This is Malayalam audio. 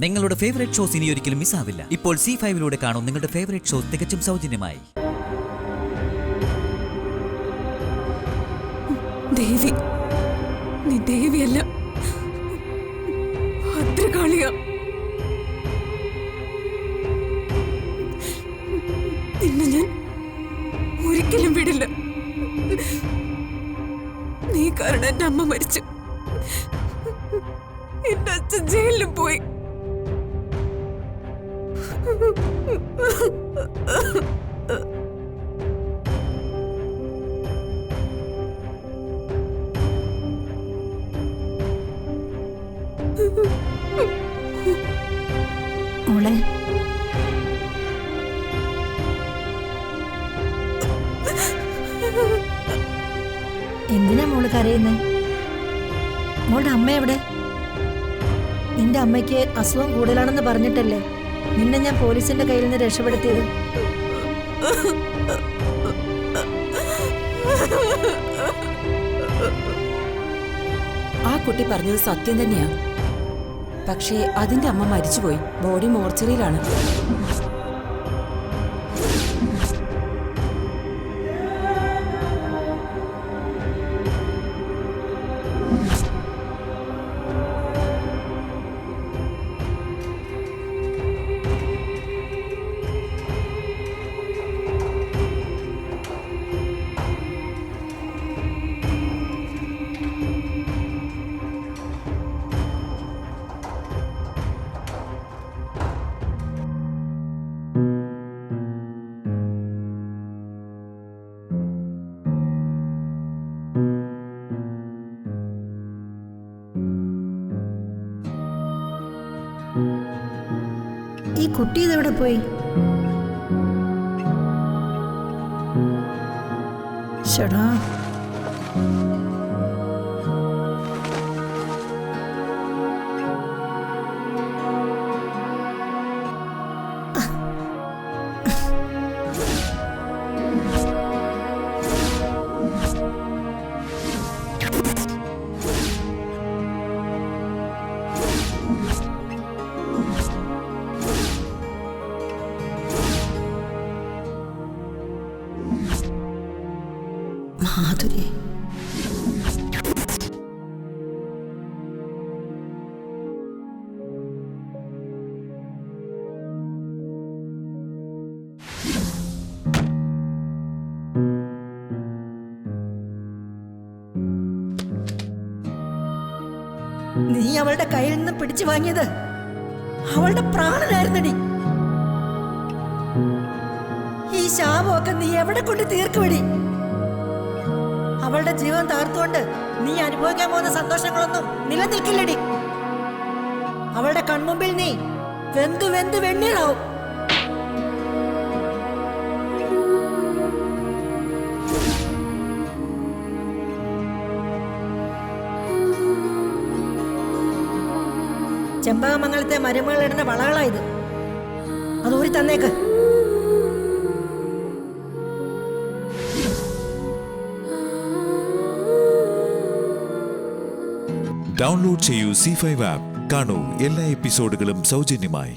നിങ്ങളുടെ ഫേവറേറ്റ് ഷോസ് ഇനി ഒരിക്കലും മിസ്സാവില്ല. ഇപ്പോൾ C5-ലൂടെ കാണും നിങ്ങളുടെ ഫേവറേറ്റ് ഷോസ് തികച്ചും സൗജന്യമായി. ദേവി, നീ ദേവിയല്ല, ഭദ്രകാളിയാ. നിന്നെ ഞാൻ ഒരിക്കലും വിടില്ല. നീ കാരണം എന്റെ അമ്മ മരിച്ചു, എന്റെ അച്ഛൻ ജയിലിലും പോയി. മോളെ, എന്തിനാ മോള് കരയുന്നേ? മോളുടെ അമ്മ എവിടെ? നിന്റെ അമ്മയ്ക്ക് അസുഖം കൂടുതലാണെന്ന് പറഞ്ഞിട്ടല്ലേ നിന്നെ ഞാൻ പോലീസിന്റെ കയ്യിൽ നിന്ന് രക്ഷപ്പെടുത്തിയത്. ആ കുട്ടി പറഞ്ഞത് സത്യം തന്നെയാ. പക്ഷേ അതിന്റെ അമ്മ മരിച്ചുപോയി. ബോഡി മോർച്ചറിയിലാണ്. ഈ കുട്ടി ഇതെവിടെ പോയി? ഷടാ, മാധുരി. നീ അവളുടെ കയ്യിൽ നിന്ന് പിടിച്ചു വാങ്ങിയത് അവളുടെ പ്രാണനായിരുന്നടി. ഈ ശാപമൊക്കെ നീ എവിടെ കൊണ്ട് തീർക്കുവടി? അവളുടെ ജീവൻ താർത്തുകൊണ്ട് നീ അനുഭവിക്കാൻ പോകുന്ന സന്തോഷങ്ങളൊന്നും നിലനിൽക്കില്ലടി. അവളുടെ കൺമുമ്പിൽ നീ വെന്തു വെന്ത് വെണ്ണീറാവും. ചെമ്പകമംഗലത്തെ മരുമകളിടുന്ന വളകളായത്, അത് ഊരി തന്നേക്ക്. ഡൗൺലോഡ് ചെയ്യൂ C5 ആപ്പ്. കാണൂ എല്ലാ എപ്പിസോഡുകളും സൗജന്യമായി.